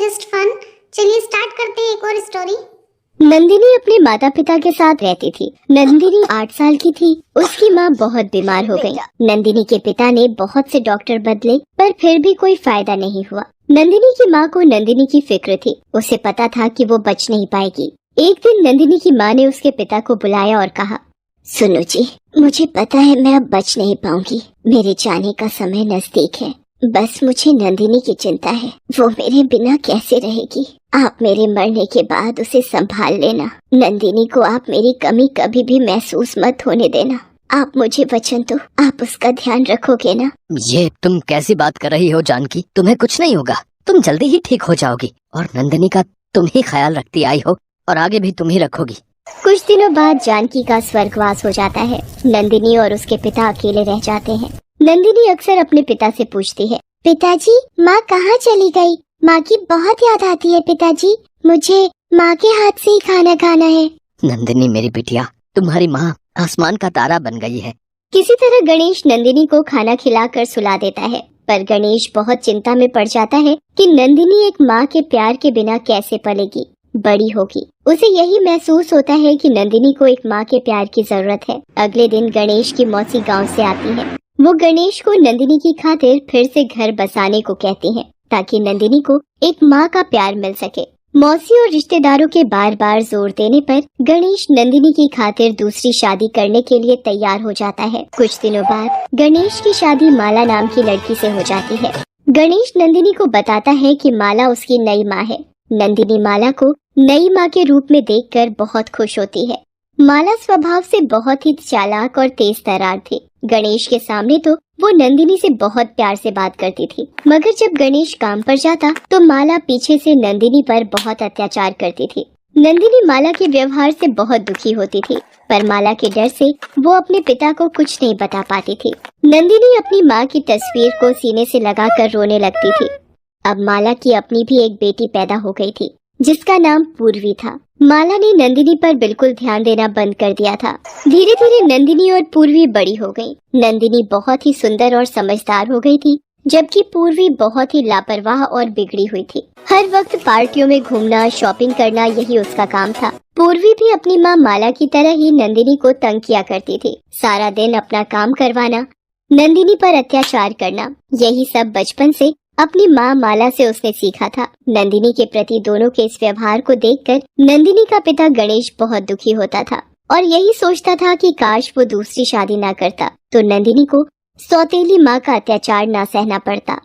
Just fun. चलिए start करते हैं एक और स्टोरी। नंदिनी अपने माता पिता के साथ रहती थी। नंदिनी 8 साल की थी। उसकी माँ बहुत बीमार हो गई। नंदिनी के पिता ने बहुत से डॉक्टर बदले पर फिर भी कोई फायदा नहीं हुआ। नंदिनी की माँ को नंदिनी की फिक्र थी। उसे पता था कि वो बच नहीं पाएगी। एक दिन नंदिनी की माँ ने उसके पिता को बुलाया और कहा, सुनो जी, मुझे पता है मैं अब बच नहीं पाऊंगी। मेरे जाने का समय नजदीक है। बस मुझे नंदिनी की चिंता है। वो मेरे बिना कैसे रहेगी। आप मेरे मरने के बाद उसे संभाल लेना। नंदिनी को आप मेरी कमी कभी भी महसूस मत होने देना। आप मुझे वचन दो, आप उसका ध्यान रखोगे ना? ये तुम कैसी बात कर रही हो जानकी? तुम्हें कुछ नहीं होगा। तुम जल्दी ही ठीक हो जाओगी और नंदिनी का तुम ही ख्याल रखती आई हो और आगे भी तुम ही रखोगी। कुछ दिनों बाद जानकी का स्वर्गवास हो जाता है। नंदिनी और उसके पिता अकेले रह जाते हैं। नंदिनी अक्सर अपने पिता से पूछती है, पिताजी माँ कहाँ चली गई? माँ की बहुत याद आती है पिताजी। मुझे माँ के हाथ से ही खाना खाना है। नंदिनी मेरी बिटिया, तुम्हारी माँ आसमान का तारा बन गई है। किसी तरह गणेश नंदिनी को खाना खिलाकर सुला देता है, पर गणेश बहुत चिंता में पड़ जाता है कि नंदिनी एक माँ के प्यार के बिना कैसे पलेगी, बड़ी होगी। उसे यही महसूस होता है कि नंदिनी को एक माँ के प्यार की जरूरत है। अगले दिन गणेश की मौसी गांव से आती है। वो गणेश को नंदिनी की खातिर फिर से घर बसाने को कहती हैं, ताकि नंदिनी को एक माँ का प्यार मिल सके। मौसी और रिश्तेदारों के बार बार जोर देने पर गणेश नंदिनी की खातिर दूसरी शादी करने के लिए तैयार हो जाता है। कुछ दिनों बाद गणेश की शादी माला नाम की लड़की से हो जाती है। गणेश नंदिनी को बताता है कि माला उसकी नई माँ है। नंदिनी माला को नई माँ के रूप में देखकर बहुत खुश होती है। माला स्वभाव से बहुत ही चालाक और तेज तर्रार थी। गणेश के सामने तो वो नंदिनी से बहुत प्यार से बात करती थी, मगर जब गणेश काम पर जाता तो माला पीछे से नंदिनी पर बहुत अत्याचार करती थी। नंदिनी माला के व्यवहार से बहुत दुखी होती थी, पर माला के डर से वो अपने पिता को कुछ नहीं बता पाती थी। नंदिनी अपनी माँ की तस्वीर को सीने से लगाकर रोने लगती थी। अब माला की अपनी भी एक बेटी पैदा हो गई थी, जिसका नाम पूर्वी था। माला ने नंदिनी पर बिल्कुल ध्यान देना बंद कर दिया था। धीरे धीरे नंदिनी और पूर्वी बड़ी हो गई। नंदिनी बहुत ही सुंदर और समझदार हो गई थी, जबकि पूर्वी बहुत ही लापरवाह और बिगड़ी हुई थी। हर वक्त पार्टियों में घूमना, शॉपिंग करना, यही उसका काम था। पूर्वी भी अपनी माँ माला की तरह ही नंदिनी को तंग किया करती थी। सारा दिन अपना काम करवाना, नंदिनी पर अत्याचार करना, यही सब बचपन से अपनी माँ माला से उसने सीखा था। नंदिनी के प्रति दोनों के इस व्यवहार को देखकर नंदिनी का पिता गणेश बहुत दुखी होता था और यही सोचता था कि काश वो दूसरी शादी ना करता तो नंदिनी को सौतेली माँ का अत्याचार ना सहना पड़ता।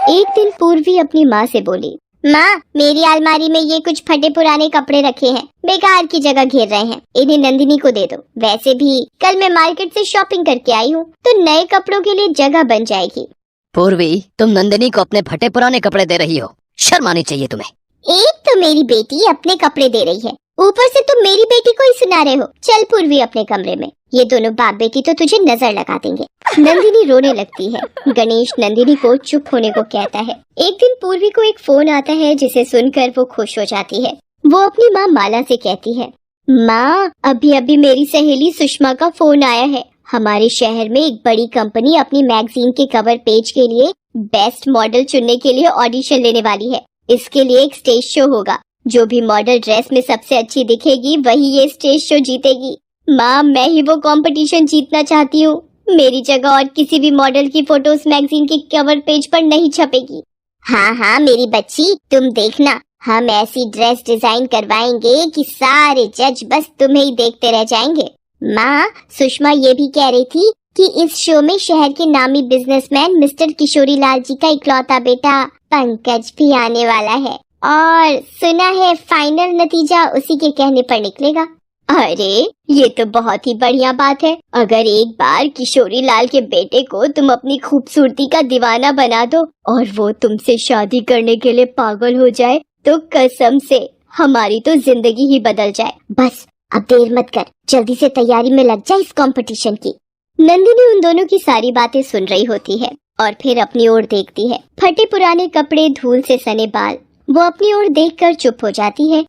एक दिन पूर्वी अपनी माँ से बोली, माँ मेरी अलमारी में ये कुछ फटे पुराने कपड़े रखे हैं, बेकार की जगह घेर रहे हैं, इन्हें नंदिनी को दे दो। वैसे भी कल मैं मार्केट से शॉपिंग करके आई हूँ तो नए कपड़ों के लिए जगह बन जाएगी। पूर्वी, तुम नंदिनी को अपने फटे पुराने कपड़े दे रही हो, शर्म आनी चाहिए तुम्हें। एक तो मेरी बेटी अपने कपड़े दे रही है, ऊपर से तुम मेरी बेटी को ही सुना रहे हो। चल पूर्वी अपने कमरे में, ये दोनों बाप बेटी तो तुझे नजर लगा देंगे। नंदिनी रोने लगती है। गणेश नंदिनी को चुप होने को कहता है। एक दिन पूर्वी को एक फोन आता है, जिसे सुनकर वो खुश हो जाती है। वो अपनी माँ माला से कहती है, माँ अभी अभी मेरी सहेली सुषमा का फोन आया है। हमारे शहर में एक बड़ी कंपनी अपनी मैगजीन के कवर पेज के लिए बेस्ट मॉडल चुनने के लिए ऑडिशन लेने वाली है। इसके लिए एक स्टेज शो होगा। जो भी मॉडल ड्रेस में सबसे अच्छी दिखेगी वही ये स्टेज शो जीतेगी। माँ मैं ही वो कंपटीशन जीतना चाहती हूँ। मेरी जगह और किसी भी मॉडल की फोटोज मैगजीन के कवर पेज पर नहीं छपेगी। हाँ हाँ मेरी बच्ची, तुम देखना, हम ऐसी ड्रेस डिजाइन करवाएंगे कि सारे जज बस तुम्हें ही देखते रह जाएंगे। माँ सुषमा ये भी कह रही थी कि इस शो में शहर के नामी बिजनेसमैन मिस्टर किशोरी लाल जी का इकलौता बेटा पंकज भी आने वाला है और सुना है फाइनल नतीजा उसी के कहने पर निकलेगा। अरे ये तो बहुत ही बढ़िया बात है। अगर एक बार किशोरी लाल के बेटे को तुम अपनी खूबसूरती का दीवाना बना दो और वो तुमसे शादी करने के लिए पागल हो जाए तो कसम से हमारी तो जिंदगी ही बदल जाए। बस अब देर मत कर, जल्दी से तैयारी में लग जा इस कंपटीशन की। नंदिनी उन दोनों की सारी बातें सुन रही होती है और फिर अपनी ओर देखती है। फटे पुराने कपड़े, धूल से सने बाल, वो अपनी ओर देखकर चुप हो जाती है।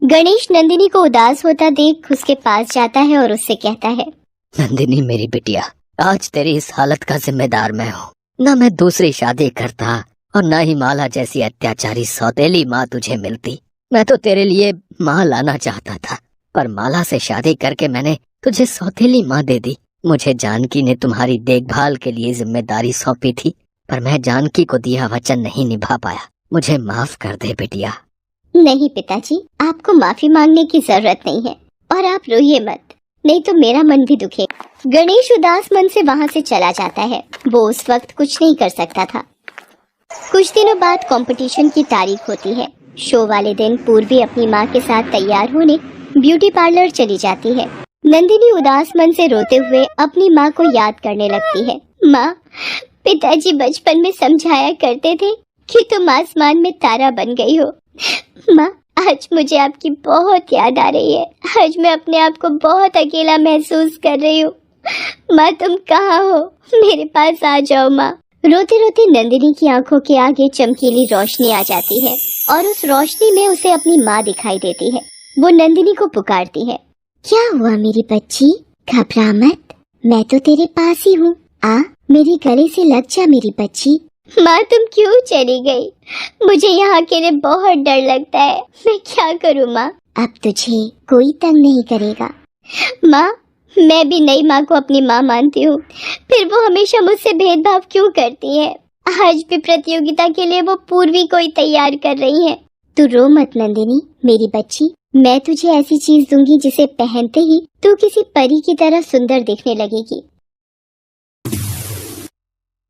गणेश नंदिनी को उदास होता देख उसके पास जाता है और उससे कहता है, नंदिनी मेरी बिटिया, आज तेरी इस हालत का जिम्मेदार मैं हूँ। न मैं दूसरी शादी करता और ना ही माला जैसी अत्याचारी सौतेली माँ तुझे मिलती। मैं तो तेरे लिए माँ लाना चाहता था, पर माला से शादी करके मैंने तुझे सौतेली माँ दे दी। मुझे जानकी ने तुम्हारी देखभाल के लिए जिम्मेदारी सौंपी थी, पर मैं जानकी को दिया वचन नहीं निभा पाया। मुझे माफ कर दे बिटिया। नहीं पिताजी, आपको माफी मांगने की जरूरत नहीं है, और आप रोइए मत, नहीं तो मेरा मन भी दुखे। गणेश उदास मन से वहाँ से चला जाता है। वो उस वक्त कुछ नहीं कर सकता था। कुछ दिनों बाद कंपटीशन की तारीख होती है। शो वाले दिन पूर्वी अपनी माँ के साथ तैयार होने ब्यूटी पार्लर चली जाती है। नंदिनी उदास मन से रोते हुए अपनी माँ को याद करने लगती है। माँ, पिताजी बचपन में समझाया करते थे कि तुम आसमान में तारा बन गई हो। माँ, आज मुझे आपकी बहुत याद आ रही है। आज मैं अपने आप को बहुत अकेला महसूस कर रही हूँ। माँ, तुम कहाँ हो? मेरे पास आ जाओ माँ। रोते रोते नंदिनी की आंखों के आगे चमकीली रोशनी आ जाती है और उस रोशनी में उसे अपनी माँ दिखाई देती है। वो नंदिनी को पुकारती है। क्या हुआ मेरी बच्ची? घबरा मत, मैं तो तेरे पास ही हूँ। आ, मेरे गले से लग जा मेरी बच्ची। माँ, तुम क्यों चली गई? मुझे यहाँ अकेले बहुत डर लगता है। मैं क्या करूँ माँ? अब तुझे कोई तंग नहीं करेगा। माँ, मैं भी नई माँ को अपनी माँ मानती हूँ, फिर वो हमेशा मुझसे भेदभाव क्यों करती है? आज भी प्रतियोगिता के लिए वो पूर्वी को ही तैयार कर रही है। तू रो मत नंदिनी मेरी बच्ची, मैं तुझे ऐसी चीज दूंगी जिसे पहनते ही तू किसी परी की तरह सुंदर दिखने लगेगी।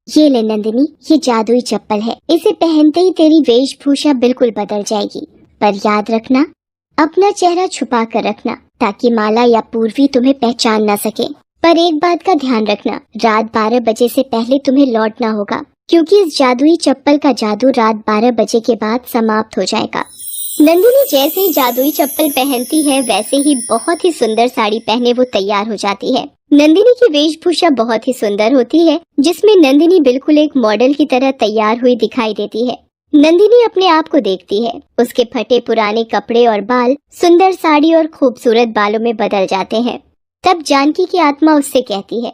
ये ले नंदिनी, ये जादुई चप्पल है। इसे पहनते ही तेरी वेशभूषा बिल्कुल बदल जाएगी। पर याद रखना, अपना चेहरा छुपा कर रखना ताकि माला या पूर्वी तुम्हें पहचान न सके। पर एक बात का ध्यान रखना, रात 12 बजे से पहले तुम्हें लौटना होगा, क्योंकि इस जादुई चप्पल का जादू रात 12 बजे के बाद समाप्त हो जाएगा। नंदिनी जैसे ही जादुई चप्पल पहनती है वैसे ही बहुत ही सुंदर साड़ी पहने वो तैयार हो जाती है। नंदिनी की वेशभूषा बहुत ही सुंदर होती है, जिसमें नंदिनी बिल्कुल एक मॉडल की तरह तैयार हुई दिखाई देती है। नंदिनी अपने आप को देखती है। उसके फटे पुराने कपड़े और बाल सुंदर साड़ी और खूबसूरत बालों में बदल जाते हैं। तब जानकी की आत्मा उससे कहती है,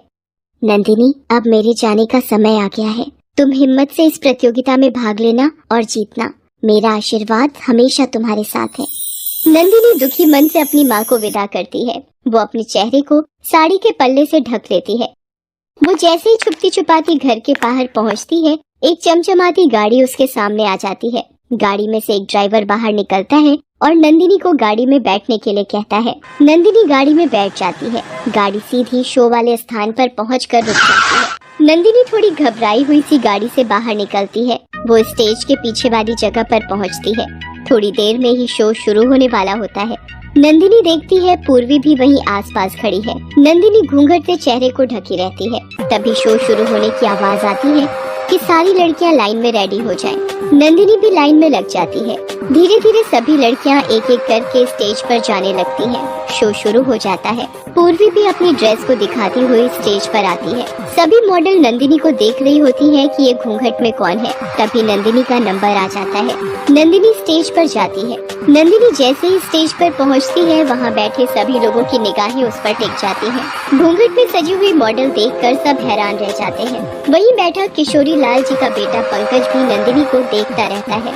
नंदिनी, अब मेरे जाने का समय आ गया है। तुम हिम्मत से इस प्रतियोगिता में भाग लेना और जीतना। मेरा आशीर्वाद हमेशा तुम्हारे साथ है। नंदिनी दुखी मन से अपनी माँ को विदा करती है। वो अपने चेहरे को साड़ी के पल्ले से ढक लेती है। वो जैसे ही छुपती छुपाती घर के बाहर पहुँचती है, एक चमचमाती गाड़ी उसके सामने आ जाती है। गाड़ी में से एक ड्राइवर बाहर निकलता है और नंदिनी को गाड़ी में बैठने के लिए कहता है। नंदिनी गाड़ी में बैठ जाती है। गाड़ी सीधी शो वाले स्थान पर पहुंचकर रुक जाती है। नंदिनी थोड़ी घबराई हुई सी गाड़ी से बाहर निकलती है। वो स्टेज के पीछे वाली जगह पर पहुंचती है। थोड़ी देर में ही शो शुरू होने वाला होता है। नंदिनी देखती है पूर्वी भी वहीं आसपास खड़ी है। नंदिनी घूंघट से चेहरे को ढकी रहती है। तभी शो शुरू होने की आवाज आती है कि सारी लड़कियां लाइन में रेडी हो जाएं। नंदिनी भी लाइन में लग जाती है। धीरे धीरे सभी लड़कियां एक एक करके स्टेज पर जाने लगती हैं। शो शुरू हो जाता है। पूर्वी भी अपनी ड्रेस को दिखाती हुई स्टेज पर आती है। सभी मॉडल नंदिनी को देख रही होती हैं कि ये घूंघट में कौन है। तभी नंदिनी का नंबर आ जाता है। नंदिनी स्टेज पर जाती है। नंदिनी जैसे ही स्टेज पर पहुंचती है, वहां बैठे सभी लोगों की निगाहें उस पर टिक जाती हैं। घूंघट में सजी हुई मॉडल देखकर सब हैरान रह जाते हैं। वहीं बैठा किशोरी लाल जी का बेटा पंकज भी नंदिनी को देखता रहता है।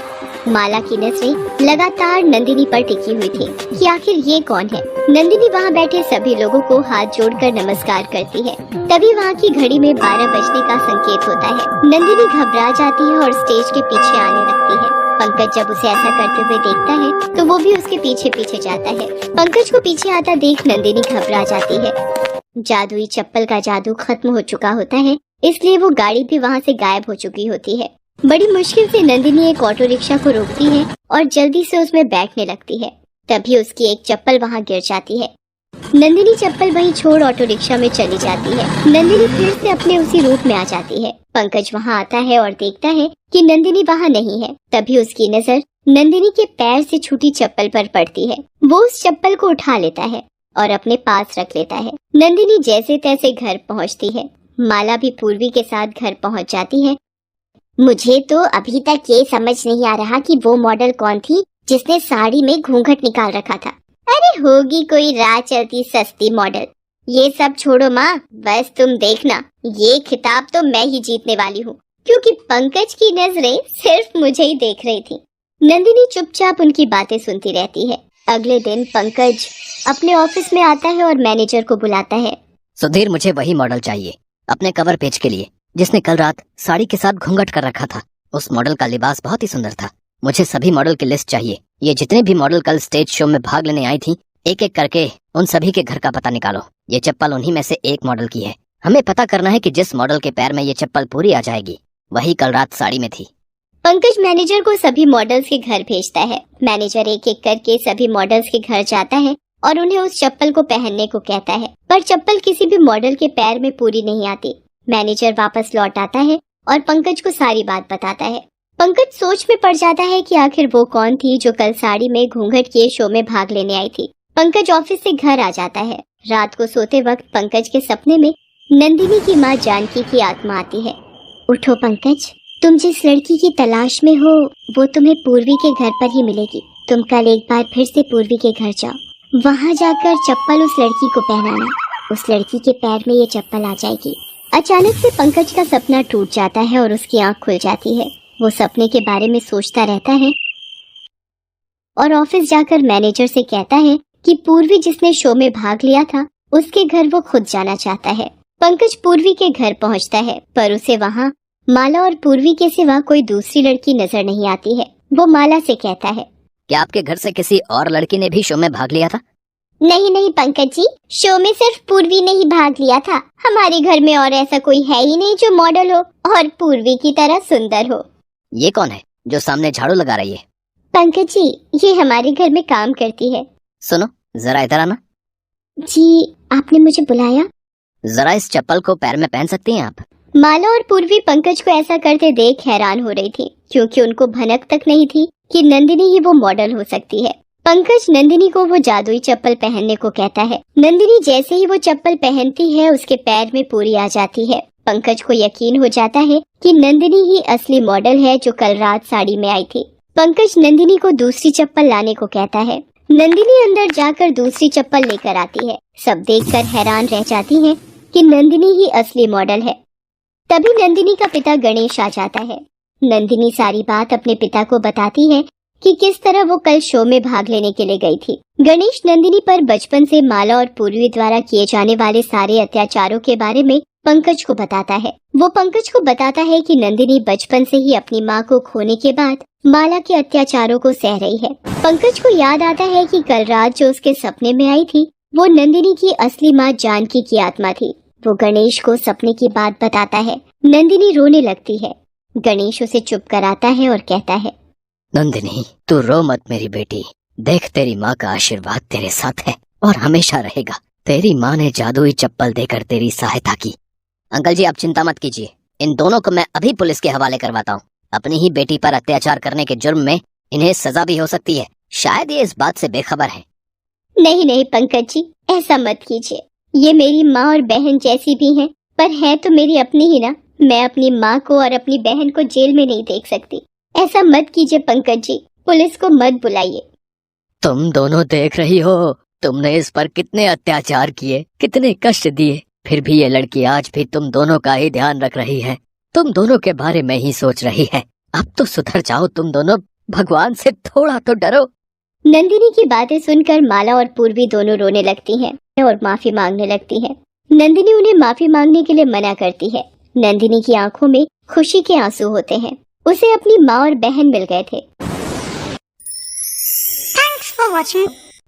माला की नजरें लगातार नंदिनी पर टिकी हुई थी कि आखिर ये कौन है। नंदिनी वहाँ बैठे सभी लोगों को हाथ जोड़कर नमस्कार करती है। तभी वहाँ की घड़ी में 12 बजने का संकेत होता है। नंदिनी घबरा जाती है और स्टेज के पीछे आने लगती है। पंकज जब उसे ऐसा करते हुए देखता है तो वो भी उसके पीछे पीछे जाता है। पंकज को पीछे आता देख नंदिनी घबरा जाती है। जादुई चप्पल का जादू खत्म हो चुका होता है, इसलिए वो गाड़ी भी वहाँ से गायब हो चुकी होती है। बड़ी मुश्किल से नंदिनी एक ऑटो रिक्शा को रोकती है और जल्दी से उसमें बैठने लगती है। तभी उसकी एक चप्पल वहाँ गिर जाती है। नंदिनी चप्पल वहीं छोड़ ऑटो रिक्शा में चली जाती है। नंदिनी फिर से अपने उसी रूप में आ जाती है। पंकज वहाँ आता है और देखता है कि नंदिनी वहाँ नहीं है। तभी उसकी नजर नंदिनी के पैर से छूटी चप्पल पर पड़ती है। वो उस चप्पल को उठा लेता है और अपने पास रख लेता है। नंदिनी जैसे तैसे घर पहुँचती है। माला भी पूर्वी के साथ घर पहुँच जाती है। मुझे तो अभी तक ये समझ नहीं आ रहा कि वो मॉडल कौन थी जिसने साड़ी में घूंघट निकाल रखा था। अरे होगी कोई राह चलती सस्ती मॉडल। ये सब छोड़ो माँ, बस तुम देखना, ये खिताब तो मैं ही जीतने वाली हूँ, क्योंकि पंकज की नजरें सिर्फ मुझे ही देख रही थी। नंदिनी चुपचाप उनकी बातें सुनती रहती है। अगले दिन पंकज अपने ऑफिस में आता है और मैनेजर को बुलाता है। सुधीर, मुझे वही मॉडल चाहिए अपने कवर पेज के लिए जिसने कल रात साड़ी के साथ घूंघट कर रखा था। उस मॉडल का लिबास बहुत ही सुंदर था। मुझे सभी मॉडल की लिस्ट चाहिए। ये जितने भी मॉडल कल स्टेज शो में भाग लेने आई थी, एक एक करके उन सभी के घर का पता निकालो। ये चप्पल उन्हीं में से एक मॉडल की है। हमें पता करना है कि जिस मॉडल के पैर में ये चप्पल पूरी आ जाएगी वही कल रात साड़ी में थी। पंकज मैनेजर को सभी मॉडल्स के घर भेजता है। मैनेजर एक एक करके सभी मॉडल्स के घर जाता है और उन्हें उस चप्पल को पहनने को कहता है, पर चप्पल किसी भी मॉडल के पैर में पूरी नहीं आती। मैनेजर वापस लौट आता है और पंकज को सारी बात बताता है। पंकज सोच में पड़ जाता है कि आखिर वो कौन थी जो कल साड़ी में घूंघट किए शो में भाग लेने आई थी। पंकज ऑफिस से घर आ जाता है। रात को सोते वक्त पंकज के सपने में नंदिनी की माँ जानकी की आत्मा आती है। उठो पंकज, तुम जिस लड़की की तलाश में हो वो तुम्हें पूर्वी के घर पर ही मिलेगी। तुम कल एक बार फिर से पूर्वी के घर जाओ। वहाँ जाकर चप्पल उस लड़की को पहनाना। उस लड़की के पैर में ये चप्पल आ जाएगी। अचानक से पंकज का सपना टूट जाता है और उसकी आंख खुल जाती है। वो सपने के बारे में सोचता रहता है और ऑफिस जाकर मैनेजर से कहता है कि पूर्वी जिसने शो में भाग लिया था उसके घर वो खुद जाना चाहता है। पंकज पूर्वी के घर पहुंचता है, पर उसे वहाँ माला और पूर्वी के सिवा कोई दूसरी लड़की नजर नहीं आती है। वो माला से कहता है, क्या आपके घर से किसी और लड़की ने भी शो में भाग लिया था? नहीं नहीं पंकज जी, शो में सिर्फ पूर्वी ने ही भाग लिया था। हमारे घर में और ऐसा कोई है ही नहीं जो मॉडल हो और पूर्वी की तरह सुंदर हो। ये कौन है जो सामने झाड़ू लगा रही है? पंकज जी, ये हमारे घर में काम करती है। सुनो, जरा इधर आना। जी, आपने मुझे बुलाया? जरा इस चप्पल को पैर में पहन सकती हैं आप? माला और पूर्वी पंकज को ऐसा करते देख हैरान हो रही थी, क्योंकि उनको भनक तक नहीं थी कि नंदिनी ही वो मॉडल हो सकती है। पंकज नंदिनी को वो जादुई चप्पल पहनने को कहता है। नंदिनी जैसे ही वो चप्पल पहनती है उसके पैर में पूरी आ जाती है। पंकज को यकीन हो जाता है कि नंदिनी ही असली मॉडल है जो कल रात साड़ी में आई थी। पंकज नंदिनी को दूसरी चप्पल लाने को कहता है। नंदिनी अंदर जाकर दूसरी चप्पल लेकर आती है। सब देखकर हैरान रह जाती हैं कि नंदिनी ही असली मॉडल है। तभी नंदिनी का पिता गणेश आ जाता है। नंदिनी सारी बात अपने पिता को बताती है कि किस तरह वो कल शो में भाग लेने के लिए गई थी। गणेश नंदिनी पर बचपन से माला और पूर्वी द्वारा किए जाने वाले सारे अत्याचारों के बारे में पंकज को बताता है। वो पंकज को बताता है कि नंदिनी बचपन से ही अपनी माँ को खोने के बाद माला के अत्याचारों को सह रही है। पंकज को याद आता है कि कल रात जो उसके सपने में आई थी वो नंदिनी की असली माँ जानकी की आत्मा थी। वो गणेश को सपने की बात बताता है। नंदिनी रोने लगती है। गणेश उसे चुप कराता है और कहता है, नंदिनी, तू रो मत मेरी बेटी। देख, तेरी माँ का आशीर्वाद तेरे साथ है और हमेशा रहेगा। तेरी माँ ने जादुई चप्पल देकर तेरी सहायता की। अंकल जी, आप चिंता मत कीजिए। इन दोनों को मैं अभी पुलिस के हवाले करवाता हूँ। अपनी ही बेटी पर अत्याचार करने के जुर्म में इन्हें सजा भी हो सकती है। शायद ये इस बात से बेखबर है। नहीं नहीं पंकज जी, ऐसा मत कीजिए। ये मेरी माँ और बहन जैसी भी हैं, पर है तो मेरी अपनी ही ना। मैं अपनी माँ को और अपनी बहन को जेल में नहीं देख सकती। ऐसा मत कीजिए पंकज जी, पुलिस को मत बुलाइए। तुम दोनों देख रही हो, तुमने इस पर कितने अत्याचार किए, कितने कष्ट दिए, फिर भी ये लड़की आज भी तुम दोनों का ही ध्यान रख रही है। तुम दोनों के बारे में ही सोच रही है। अब तो सुधर जाओ तुम दोनों। भगवान से थोड़ा तो डरो। नंदिनी की बातें सुनकर माला और पूर्वी दोनों रोने लगती हैं और माफी मांगने लगती हैं। नंदिनी उन्हें माफी मांगने के लिए मना करती है। नंदिनी की आंखों में खुशी के आंसू होते हैं। उसे अपनी माँ और बहन मिल गए थे। Thanks for watching.